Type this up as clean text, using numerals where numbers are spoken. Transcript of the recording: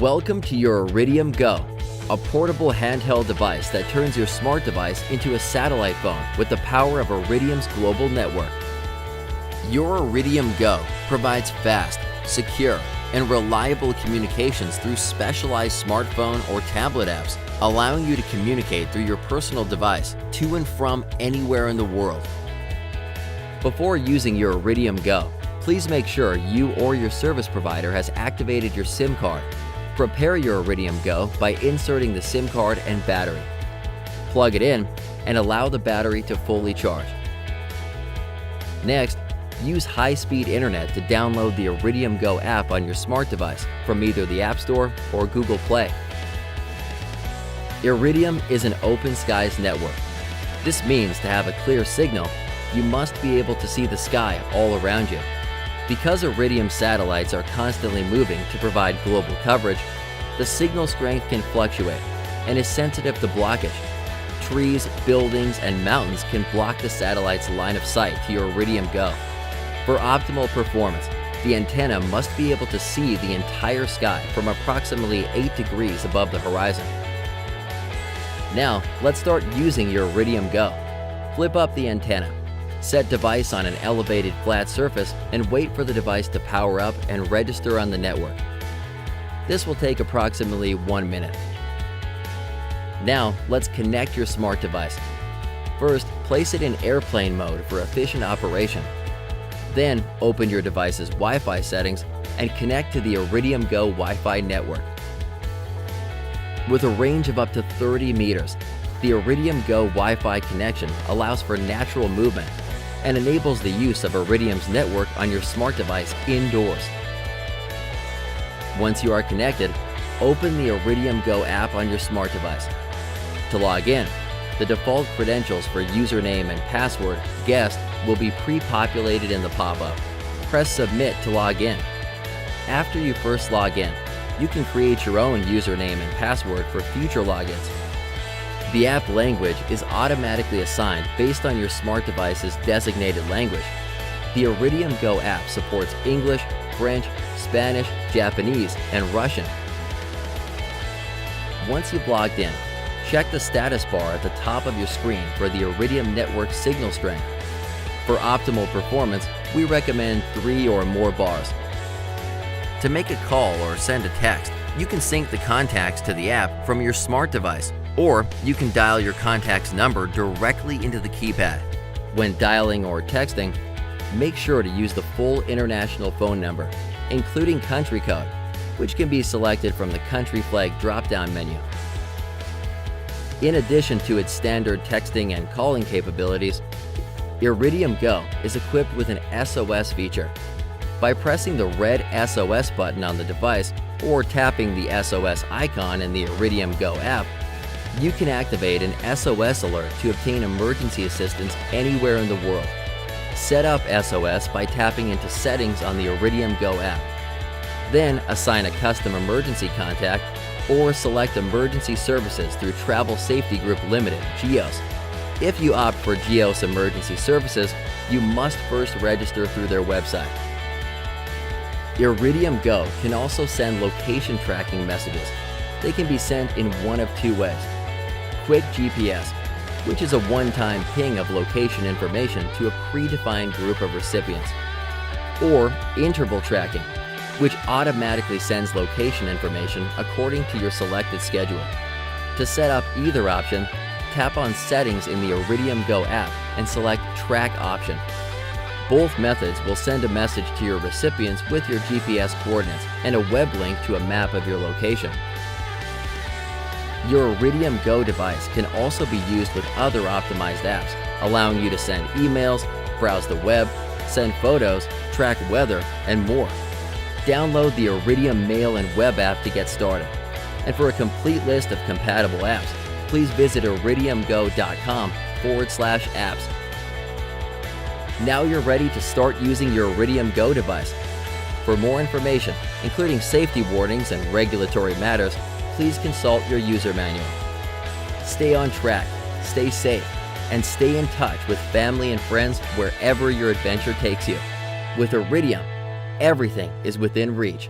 Welcome to your Iridium GO, a portable handheld device that turns your smart device into a satellite phone with the power of Iridium's global network. Your Iridium GO provides fast, secure, and reliable communications through specialized smartphone or tablet apps, allowing you to communicate through your personal device to and from anywhere in the world. Before using your Iridium GO, please make sure you or your service provider has activated your SIM card. Prepare your Iridium GO by inserting the SIM card and battery. Plug it in and allow the battery to fully charge. Next, use high-speed internet to download the Iridium GO app on your smart device from either the App Store or Google Play. Iridium is an open skies network. This means to have a clear signal, you must be able to see the sky all around you. Because Iridium satellites are constantly moving to provide global coverage, the signal strength can fluctuate and is sensitive to blockage. Trees, buildings, and mountains can block the satellite's line of sight to your Iridium GO. For optimal performance, the antenna must be able to see the entire sky from approximately 8 degrees above the horizon. Now, let's start using your Iridium GO. Flip up the antenna. Set device on an elevated flat surface and wait for the device to power up and register on the network. This will take approximately 1 minute. Now, let's connect your smart device. First, place it in airplane mode for efficient operation. Then, open your device's Wi-Fi settings and connect to the Iridium GO Wi-Fi network. With a range of up to 30 meters, the Iridium GO Wi-Fi connection allows for natural movement and enables the use of Iridium's network on your smart device indoors. Once you are connected, open the Iridium GO app on your smart device. To log in, the default credentials for username and password guest will be pre-populated in the pop-up. Press Submit to log in. After you first log in, you can create your own username and password for future logins. The app language is automatically assigned based on your smart device's designated language. The Iridium GO app supports English, French, Spanish, Japanese, and Russian. Once you've logged in, check the status bar at the top of your screen for the Iridium network signal strength. For optimal performance, we recommend 3 or more bars. To make a call or send a text, you can sync the contacts to the app from your smart device, or you can dial your contact's number directly into the keypad. When dialing or texting, make sure to use the full international phone number, including country code, which can be selected from the country flag drop-down menu. In addition to its standard texting and calling capabilities, Iridium GO is equipped with an SOS feature. By pressing the red SOS button on the device or tapping the SOS icon in the Iridium GO app, you can activate an SOS alert to obtain emergency assistance anywhere in the world. Set up SOS by tapping into Settings on the Iridium GO app. Then assign a custom emergency contact or select Emergency Services through Travel Safety Group Limited, GEOS. If you opt for GEOS Emergency Services, you must first register through their website. Iridium GO can also send location tracking messages. They can be sent in one of 2 ways. Quick GPS, which is a one-time ping of location information to a predefined group of recipients. Or interval tracking, which automatically sends location information according to your selected schedule. To set up either option, tap on Settings in the Iridium GO app and select Track option. Both methods will send a message to your recipients with your GPS coordinates and a web link to a map of your location. Your Iridium GO device can also be used with other optimized apps, allowing you to send emails, browse the web, send photos, track weather, and more. Download the Iridium Mail and Web app to get started. And for a complete list of compatible apps, please visit iridiumgo.com/apps. Now you're ready to start using your Iridium GO device. For more information, including safety warnings and regulatory matters, please consult your user manual. Stay on track, stay safe, and stay in touch with family and friends wherever your adventure takes you. With Iridium, everything is within reach.